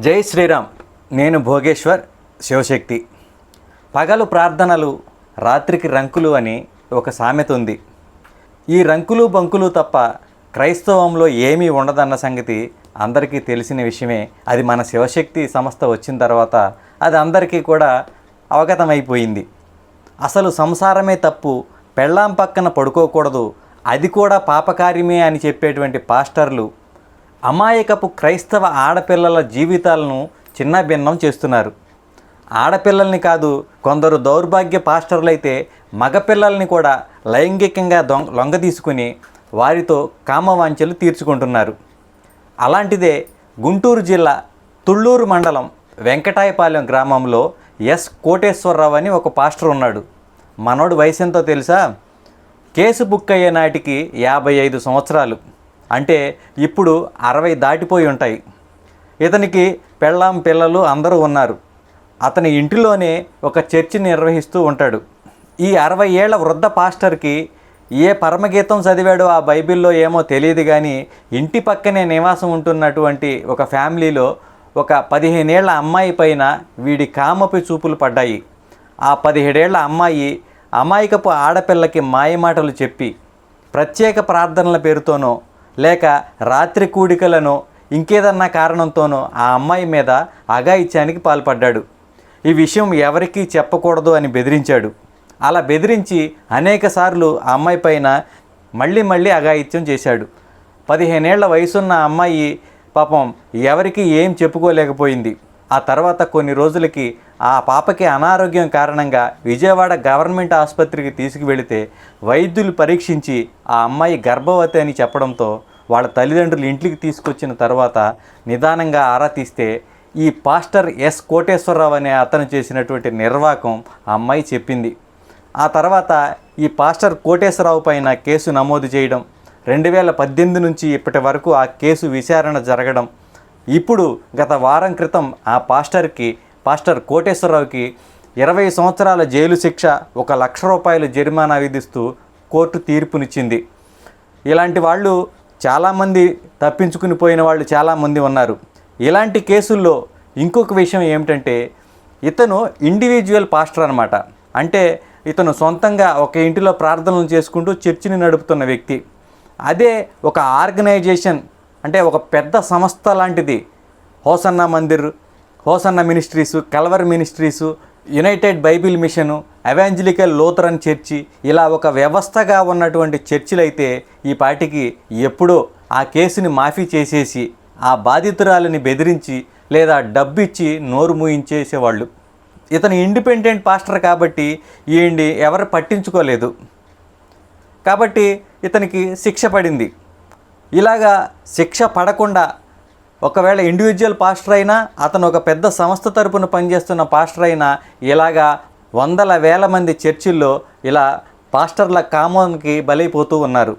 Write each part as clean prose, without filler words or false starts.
జై శ్రీరామ్. నేను భోగేశ్వర్ శివశక్తి. పగలు ప్రార్థనలు, రాత్రికి రంకులు అని ఒక సామెత ఉంది. ఈ రంకులు బంకులు తప్ప క్రైస్తవంలో ఏమీ ఉండదన్న సంగతి అందరికీ తెలిసిన విషయమే. అది మన శివశక్తి సంస్థ వచ్చిన తర్వాత అది అందరికీ కూడా అవగతమైపోయింది. అసలు సంసారమే తప్పు, పెళ్ళాం పక్కన పడుకోకూడదు, అది కూడా పాపకార్యమే అని చెప్పేటువంటి పాస్టర్లు అమాయకపు క్రైస్తవ ఆడపిల్లల జీవితాలను చిన్నభిన్నం చేస్తున్నారు. ఆడపిల్లల్ని కాదు, కొందరు దౌర్భాగ్య పాస్టర్లైతే మగపిల్లల్ని కూడా లైంగికంగా లొంగదీసుకుని వారితో కామవాంఛలు తీర్చుకుంటున్నారు. అలాంటిదే గుంటూరు జిల్లా తుళ్ళూరు మండలం వెంకటాయపాలెం గ్రామంలో ఎస్ కోటేశ్వరరావు అని ఒక పాస్టర్ ఉన్నాడు. మనోడు వయసు ఎంతో తెలుసా? కేసు బుక్ అయ్యే నాటికి 55 సంవత్సరాలు, అంటే ఇప్పుడు 60 దాటిపోయి ఉంటాయి. ఇతనికి పెళ్ళాం పిల్లలు అందరూ ఉన్నారు. అతని ఇంటిలోనే ఒక చర్చి నిర్వహిస్తూ ఉంటాడు. ఈ 60 ఏళ్ల వృద్ధ పాస్టర్కి ఏ పరమగీతం చదివాడో ఆ బైబిల్లో ఏమో తెలియదు, కానీ ఇంటి పక్కనే నివాసం ఉంటున్నటువంటి ఒక ఫ్యామిలీలో ఒక 15 ఏళ్ల అమ్మాయి పైన వీడి కామపి చూపులు పడ్డాయి. ఆ 17 ఏళ్ల అమ్మాయి అమాయకపు ఆడపిల్లకి మాయమాటలు చెప్పి ప్రత్యేక ప్రార్థనల పేరుతోనో లేక రాత్రి కూడికలను ఇంకేదన్నా కారణంతోనో ఆ అమ్మాయి మీద అఘాయిత్యానికి పాల్పడ్డాడు. ఈ విషయం ఎవరికీ చెప్పకూడదు అని బెదిరించాడు. అలా బెదిరించి అనేకసార్లు ఆ అమ్మాయి పైన మళ్ళీ అఘాయిత్యం చేశాడు. 15 ఏళ్ల వయసున్న అమ్మాయి పాపం ఎవరికి ఏం చెప్పుకోలేకపోయింది. ఆ తర్వాత కొన్ని రోజులకి ఆ పాపకి అనారోగ్యం కారణంగా విజయవాడ గవర్నమెంట్ ఆసుపత్రికి తీసుకువెళితే వైద్యులు పరీక్షించి ఆ అమ్మాయి గర్భవతి అని చెప్పడంతో వాళ్ళ తల్లిదండ్రులు ఇంటికి తీసుకొచ్చిన తర్వాత నిదానంగా ఆరా తీస్తే ఈ పాస్టర్ ఎస్ కోటేశ్వరరావు అనే అతను చేసినటువంటి నిర్వాకం ఆ అమ్మాయి చెప్పింది. ఆ తర్వాత ఈ పాస్టర్ కోటేశ్వరరావు పైన కేసు నమోదు చేయడం, 2018 నుంచి ఇప్పటి వరకు ఆ కేసు విచారణ జరగడం, ఇప్పుడు గత వారం క్రితం ఆ పాస్టర్ కోటేశ్వరరావుకి 20 సంవత్సరాల జైలు శిక్ష, 1 లక్ష రూపాయలు జరిమానా విధిస్తూ కోర్టు తీర్పునిచ్చింది. ఇలాంటి వాళ్ళు చాలామంది తప్పించుకుని పోయిన వాళ్ళు చాలామంది ఉన్నారు. ఇలాంటి కేసుల్లో ఇంకొక విషయం ఏమిటంటే ఇతను ఇండివిజువల్ పాస్టర్ అన్నమాట. అంటే ఇతను సొంతంగా ఒక ఇంటిలో ప్రార్థనలు చేసుకుంటూ చర్చిని నడుపుతున్న వ్యక్తి. అదే ఒక ఆర్గనైజేషన్, అంటే ఒక పెద్ద సంస్థ లాంటిది, Hosanna Mandir, Hosanna Ministries, Calvary Ministries, United Bible Mission, Evangelical Lutheran Church, ఇలా ఒక వ్యవస్థగా ఉన్నటువంటి చర్చిలు అయితే ఈ పాటికి ఎప్పుడో ఆ కేసుని మాఫీ చేసేసి ఆ బాధితురాలని బెదిరించి లేదా డబ్బు ఇచ్చి నోరు మూయించేసేవాళ్ళు. ఇతను ఇండిపెండెంట్ పాస్టర్ కాబట్టి ఈయండి ఎవరు పట్టించుకోలేదు, కాబట్టి ఇతనికి శిక్ష పడింది. ఇలాగా శిక్ష పడకుండా ఒకవేళ ఇండివిజువల్ పాస్టర్ అయినా, అతను ఒక పెద్ద సంస్థ తరపున పనిచేస్తున్న పాస్టర్ అయినా, ఇలాగా వందల వేల మంది చర్చిల్లో ఇలా పాస్టర్ల కామానికి బలైపోతూ ఉన్నారు.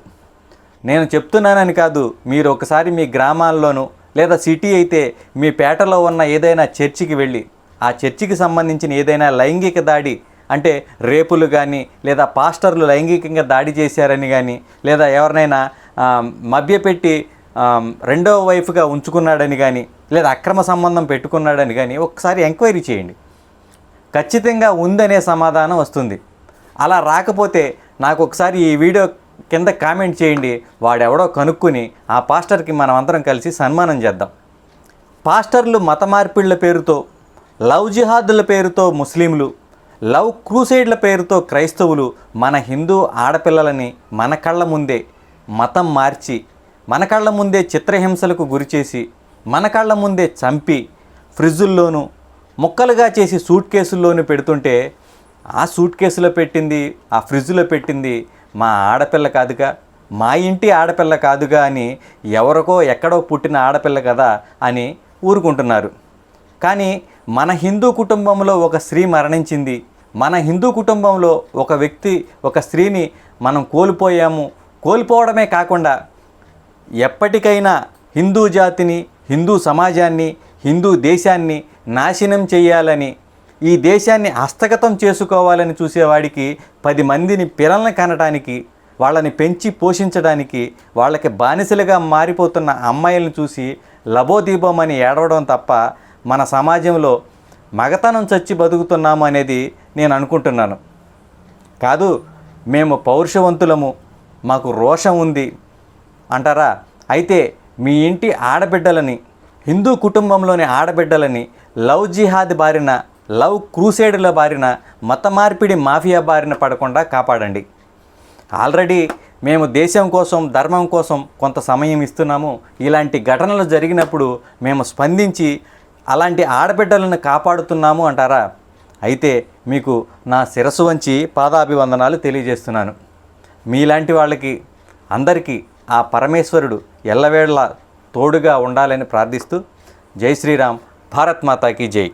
నేను చెప్తున్నానని కాదు, మీరు ఒకసారి మీ గ్రామాల్లోనూ లేదా సిటీ అయితే మీ పేటలో ఉన్న ఏదైనా చర్చికి వెళ్ళి ఆ చర్చికి సంబంధించిన ఏదైనా లైంగిక దాడి, అంటే రేపులు కానీ లేదా పాస్టర్లు లైంగికంగా దాడి చేశారని కానీ లేదా ఎవరినైనా మభ్యపెట్టి రెండవ వైఫ్గా ఉంచుకున్నాడని కానీ లేదా అక్రమ సంబంధం పెట్టుకున్నాడని కానీ ఒకసారి ఎంక్వైరీ చేయండి. ఖచ్చితంగా ఉందనే సమాధానం వస్తుంది. అలా రాకపోతే నాకు ఒకసారి ఈ వీడియో కింద కామెంట్ చేయండి, వాడెవడో కనుక్కుని ఆ పాస్టర్కి మనం అందరం కలిసి సన్మానం చేద్దాం. పాస్టర్లు మత మార్పిళ్ల పేరుతో, లవ్ జిహాదుల పేరుతో ముస్లింలు, లవ్ క్రూసైడ్ల పేరుతో క్రైస్తవులు మన హిందూ ఆడపిల్లలని మన కళ్ళ ముందే మతం మార్చి, మన కళ్ళ ముందే చిత్రహింసలకు గురిచేసి, మన కళ్ళ ముందే చంపి ఫ్రిడ్జుల్లోనూ ముక్కలుగా చేసి సూట్ కేసుల్లోనూ పెడుతుంటే ఆ సూట్ కేసులో పెట్టింది, ఆ ఫ్రిడ్జ్లో పెట్టింది మా ఆడపిల్ల కాదుగా, మా ఇంటి ఆడపిల్ల కాదుగా అని ఎవరికో ఎక్కడో పుట్టిన ఆడపిల్ల కదా అని ఊరుకుంటున్నారు. కానీ మన హిందూ కుటుంబంలో ఒక స్త్రీ మరణించింది, మన హిందూ కుటుంబంలో ఒక వ్యక్తి, ఒక స్త్రీని మనం కోల్పోయాము. కోల్పోవడమే కాకుండా ఎప్పటికైనా హిందూ జాతిని, హిందూ సమాజాన్ని, హిందూ దేశాన్ని నాశనం చేయాలని, ఈ దేశాన్ని హస్తగతం చేసుకోవాలని చూసేవాడికి 10 మందిని పిల్లల్ని కనడానికి, వాళ్ళని పెంచి పోషించడానికి, వాళ్ళకి బానిసలుగా మారిపోతున్న అమ్మాయిలను చూసి లబోదీపమని ఏడవడం తప్ప మన సమాజంలో మగతనం చచ్చి బతుకుతున్నాము అనేది నేను అనుకుంటున్నాను. కాదు, మేము పౌరుషవంతులము, మాకు రోషం ఉంది అంటారా? అయితే మీ ఇంటి ఆడబిడ్డలని, హిందూ కుటుంబంలోని ఆడబిడ్డలని లవ్ జిహాద్ బారిన, లవ్ క్రూసేడుల బారిన, మత మార్పిడి మాఫియా బారిన పడకుండా కాపాడండి. ఆల్రెడీ మేము దేశం కోసం, ధర్మం కోసం కొంత సమయం ఇస్తున్నాము. ఇలాంటి ఘటనలు జరిగినప్పుడు మేము స్పందించి అలాంటి ఆడబిడ్డలను కాపాడుతున్నాము అంటారా? అయితే మీకు నా శిరస్సు వంచి పాదాభివందనాలు తెలియజేస్తున్నాను. మీలాంటి వాళ్ళకి అందరికీ ఆ పరమేశ్వరుడు ఎల్లవేళలా తోడుగా ఉండాలని ప్రార్థిస్తూ, జై శ్రీరామ్, భారత్ మాతాకి జై.